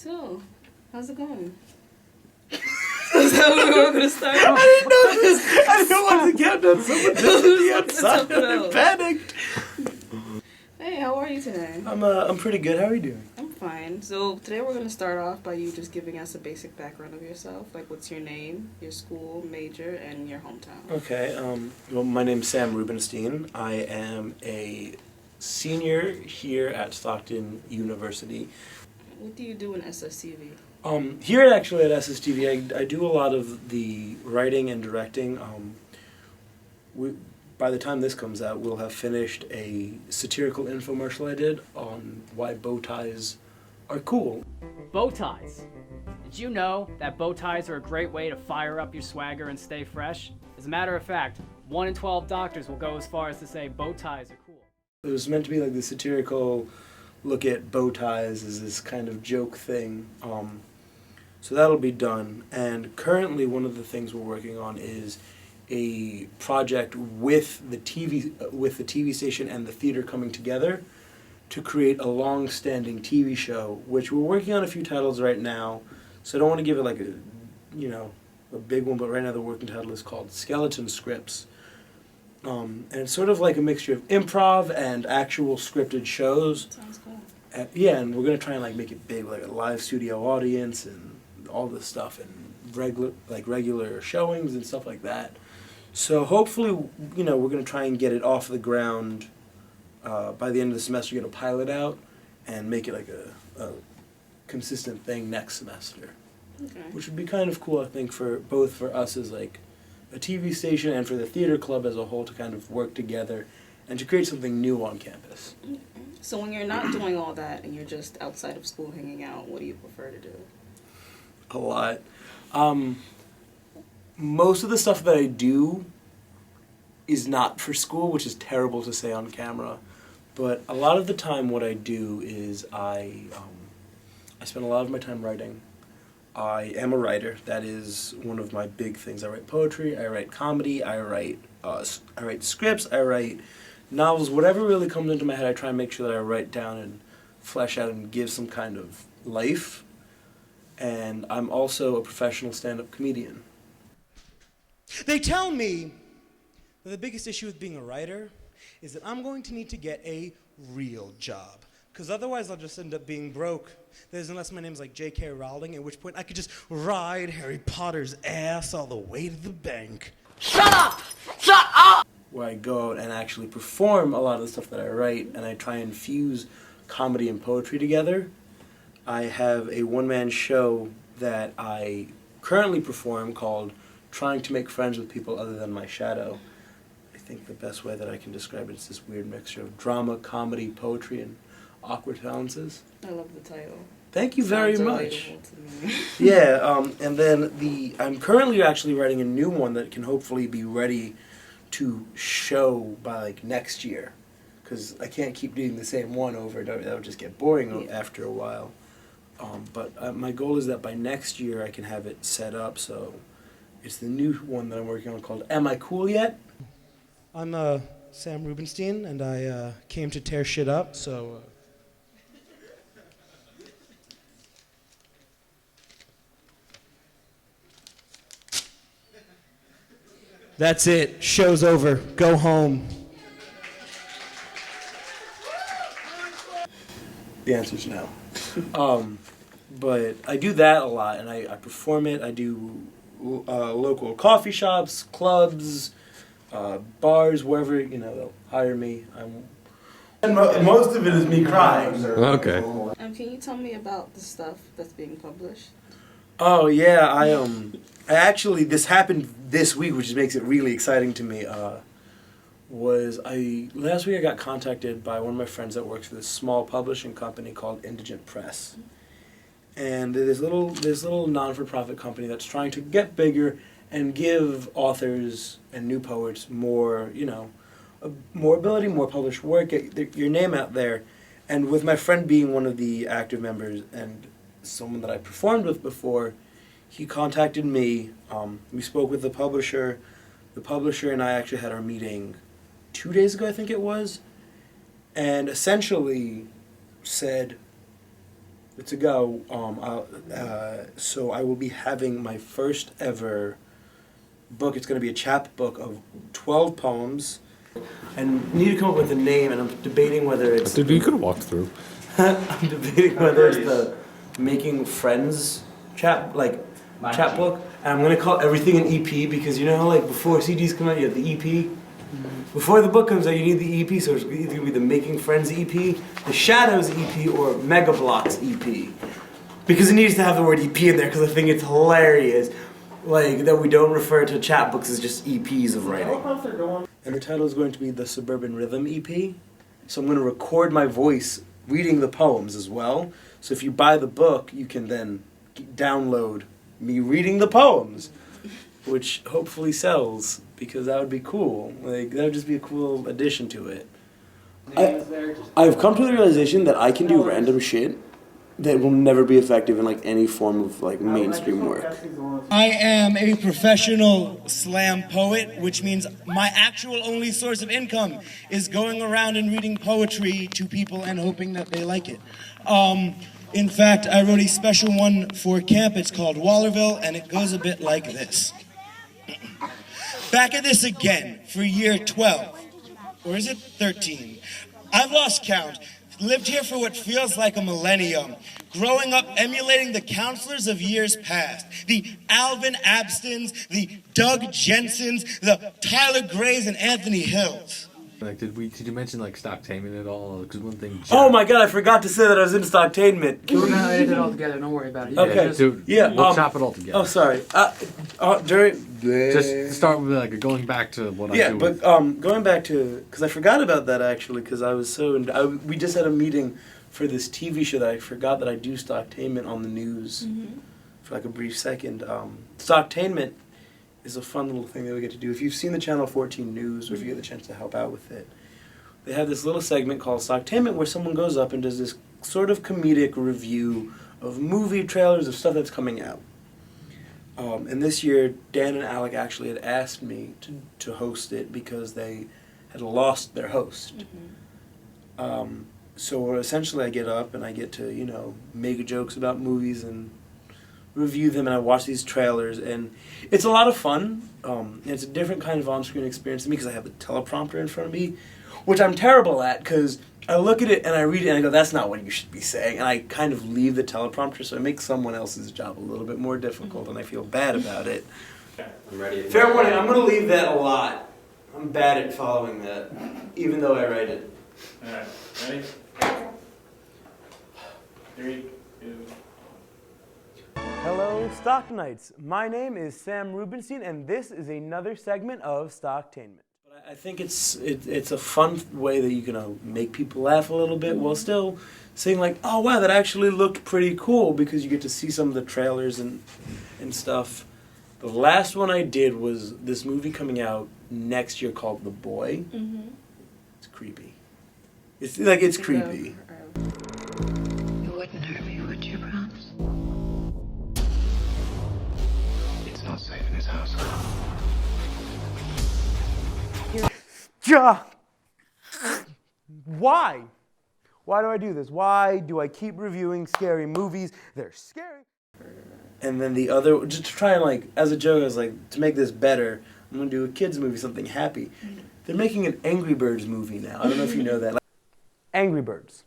So, how's it going? Is that what we were going to start? I didn't know this. I didn't want to get done. Someone just at the outside and panicked. Hey, how are you today? I'm pretty good. How are you doing? I'm fine. So today we're going to start off by you just giving us a basic background of yourself. Like, what's your name, your school, major, and your hometown? Okay. Well, my name's Sam Rubinstein. I am a senior here at Stockton University. What do you do in SSTV? Here at SSTV, I do a lot of the writing and directing. By the time this comes out, we'll have finished a satirical infomercial I did on why bow ties are cool. Bow ties. Did you know that bow ties are a great way to fire up your swagger and stay fresh? As a matter of fact, 1 in 12 doctors will go as far as to say bow ties are cool. It was meant to be like the satirical look at bow ties as this kind of joke thing. So that'll be done. And currently one of the things we're working on is a project with the TV station and the theater coming together to create a long-standing TV show, which we're working on a few titles right now. So I don't want to give it like a big one, but right now the working title is called Skeleton Scripts. And it's sort of like a mixture of improv and actual scripted shows. Sounds cool. Yeah, and we're gonna try and like make it big, like a live studio audience and all this stuff, and regular showings and stuff like that. So hopefully, we're gonna try and get it off the ground by the end of the semester. Get a pilot out and make it like a consistent thing next semester, Okay. which would be kind of cool, I think, for both for us as like a TV station and for the theater club as a whole to kind of work together and to create something new on campus. Okay. So when you're not doing all that and you're just outside of school hanging out, what do you prefer to do? A lot. Most of the stuff that I do is not for school, which is terrible to say on camera. But a lot of the time what I do is I spend a lot of my time writing. I am a writer. That is one of my big things. I write poetry, I write comedy, I write scripts, I write novels. Whatever really comes into my head, I try and make sure that I write down and flesh out and give some kind of life. And I'm also a professional stand-up comedian. They tell me that the biggest issue with being a writer is that I'm going to need to get a real job, because otherwise I'll just end up being broke. That is, unless my name's like J.K. Rowling, at which point I could just ride Harry Potter's ass all the way to the bank. Shut up! Shut up! Where I go out and actually perform a lot of the stuff that I write, and I try and fuse comedy and poetry together. I have a one-man show that I currently perform called Trying to Make Friends with People Other Than My Shadow. I think the best way that I can describe it is this weird mixture of drama, comedy, poetry, and awkward silences. I love the title. Thank you very Sounds much. relatable to me. Yeah, and then I'm currently actually writing a new one that can hopefully be ready to show by like next year, because I can't keep doing the same one over and over. That would just get boring after a while. But my goal is that by next year I can have it set up. So it's the new one that I'm working on called Am I Cool Yet? I'm Sam Rubinstein, and I came to tear shit up, so... That's it. Show's over. Go home. The answer's no. But I do that a lot, and I perform it. I do local coffee shops, clubs, bars, wherever, they'll hire me. And most of it is me crying. Okay. Can you tell me about the stuff that's being published? Oh, yeah, I actually, this happened this week, which makes it really exciting to me. Last week I got contacted by one of my friends that works for this small publishing company called Indigent Press. And this little non-for-profit company that's trying to get bigger and give authors and new poets more, more ability, more published work, get your name out there. And with my friend being one of the active members and someone that I performed with before, he contacted me. We spoke with the publisher. The publisher and I actually had our meeting 2 days ago, I think it was, and essentially said, it's a go. So I will be having my first ever book. It's going to be a chapter book of 12 poems. And need to come up with a name, and I'm debating whether it's... Dude, you could have walked through. I'm debating whether it's the Making Friends chapbook. And I'm going to call everything an EP because you know how like before CDs come out you have the EP? Before the book comes out you need the EP, so it's either going to be the Making Friends EP, the Shadows EP, or Mega Blocks EP. Because it needs to have the word EP in there because I think it's hilarious. Like, that we don't refer to chapbooks as just EPs of writing. And the title is going to be the Suburban Rhythm EP. So I'm going to record my voice reading the poems as well. So if you buy the book, you can then download me reading the poems, which hopefully sells, because that would be cool. Like, that would just be a cool addition to it. I've come to the realization that I can do random shit that will never be effective in like any form of like mainstream work. I am a professional slam poet, which means my actual only source of income is going around and reading poetry to people and hoping that they like it. In fact, I wrote a special one for camp. It's called Wallerville, and it goes a bit like this. Back at this again for year 12, or is it 13? I've lost count. Lived here for what feels like a millennium, growing up emulating the counselors of years past, the Alvin Abstons, the Doug Jensens, the Tyler Grays, and Anthony Hills. Like, did you mention like stocktainment at all? Because one thing. Oh my god, I forgot to say that I was in stocktainment. We're gonna edit it all together. Don't worry about it. Okay. Dude, Yeah, we'll chop it all together. Oh, sorry. Just start with like going back to what I Yeah, do. but going back to, because I forgot about that actually, because I was so, we just had a meeting for this TV show that I forgot that I do stocktainment on the news for like a brief second. Stocktainment is a fun little thing that we get to do. If you've seen the Channel 14 news, or if you get the chance to help out with it, they have this little segment called Stocktainment where someone goes up and does this sort of comedic review of movie trailers, of stuff that's coming out. And this year, Dan and Alec actually had asked me to host it because they had lost their host. So essentially I get up and I get to, make jokes about movies and review them, and I watch these trailers, and it's a lot of fun. It's a different kind of on-screen experience to me because I have the teleprompter in front of me, which I'm terrible at because I look at it and I read it and I go, that's not what you should be saying, and I kind of leave the teleprompter, so I make someone else's job a little bit more difficult, and I feel bad about it. I'm ready. Fair warning, I'm going to leave that a lot. I'm bad at following that, even though I write it. Alright, ready? 3, 2. Hello, Stock Knights. My name is Sam Rubinstein, and this is another segment of Stocktainment. I think it's a fun way that you can make people laugh a little bit while still saying like, oh wow, that actually looked pretty cool, because you get to see some of the trailers and stuff. The last one I did was this movie coming out next year called The Boy. It's creepy. It's creepy. You wouldn't hurt me, would you, promise? It's not safe in his house. Why? Why do I do this? Why do I keep reviewing scary movies? They're scary. And then the other, just to try and as a joke, I was like, to make this better, I'm going to do a kids movie, something happy. They're making an Angry Birds movie now. I don't know if you know that. Angry Birds.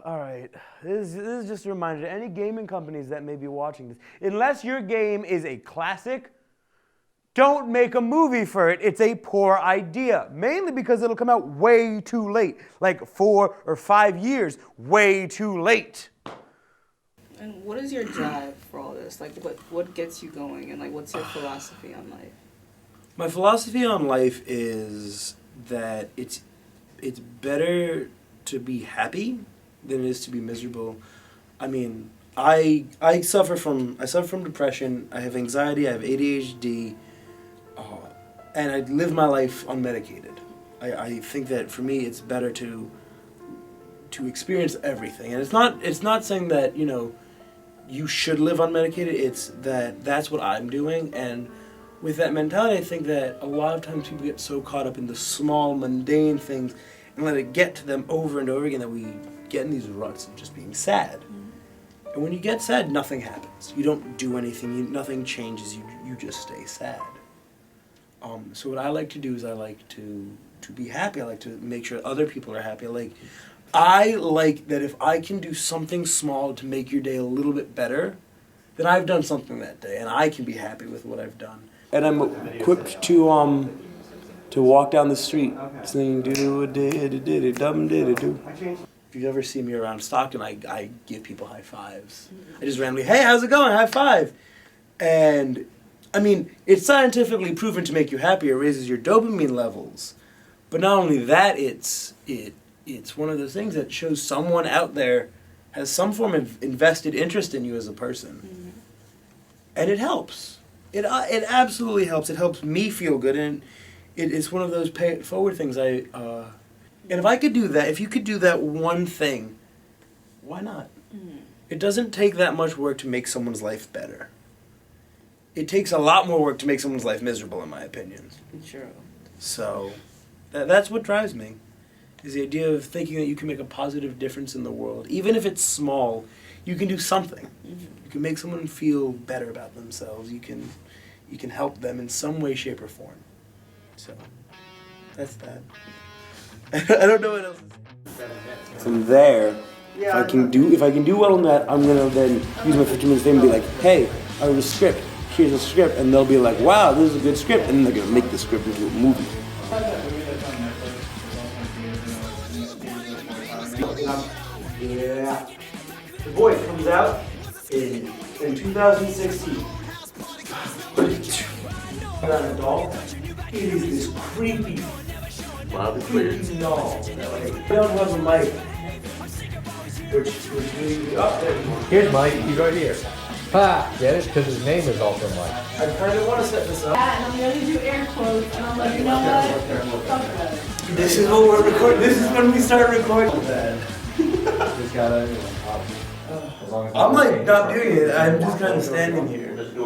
All right, this is just a reminder to any gaming companies that may be watching this. Unless your game is a classic, don't make a movie for it. It's a poor idea, mainly because it'll come out way too late, like 4 or 5 years, way too late. And what is your drive for all this? Like, what gets you going, and what's your philosophy on life? My philosophy on life is that it's better to be happy than it is to be miserable. I mean, I suffer from depression. I have anxiety. I have ADHD, and I live my life unmedicated. I think that for me, it's better to experience everything, and it's not saying that you should live unmedicated. It's that that's what I'm doing, and with that mentality, I think that a lot of times people get so caught up in the small, mundane things, and let it get to them over and over again, that we get in these ruts of just being sad. And when you get sad, nothing happens. You don't do anything. Nothing changes. You just stay sad. So what I like to do is I like to be happy. I like to make sure other people are happy. I like that if I can do something small to make your day a little bit better, then I've done something that day, and I can be happy with what I've done. And I'm equipped to walk down the street singing do-a-did-a-did-a-dum-did-a-do. If you've ever seen me around Stockton, I give people high fives. I just randomly, hey, how's it going? High five. And, I mean, it's scientifically proven to make you happier. It raises your dopamine levels. But not only that, it's one of those things that shows someone out there has some form of invested interest in you as a person. And it helps. It absolutely helps. It helps me feel good. And it's one of those pay it forward things and if I could do that, if you could do that one thing, why not? It doesn't take that much work to make someone's life better. It takes a lot more work to make someone's life miserable, in my opinion. Sure. So, that's what drives me, is the idea of thinking that you can make a positive difference in the world. Even if it's small, you can do something. You can make someone feel better about themselves. You can help them in some way, shape, or form. So, that's that. I don't know what else. From there, if I can do well on that, I'm gonna then use my 15 minutes thing and be like, hey, I wrote a script. Here's a script, and they'll be like, wow, this is a good script, and then they're gonna make the script into a movie. Yeah. The Voice comes out in 2016. Got an adult. It is this creepy. Loud and clear. No, they don't have a mic. Which means up there. Here's Mike, he's right here. Ha! Get it? Because his name is also Mike. I kind of want to set this up. And I'm going to do air quotes, and I'm like, you know what? Talk about it. This is what we're recording. This is when we start recording. Just gotta, as long as I'm like not doing it. I'm just kind of standing here.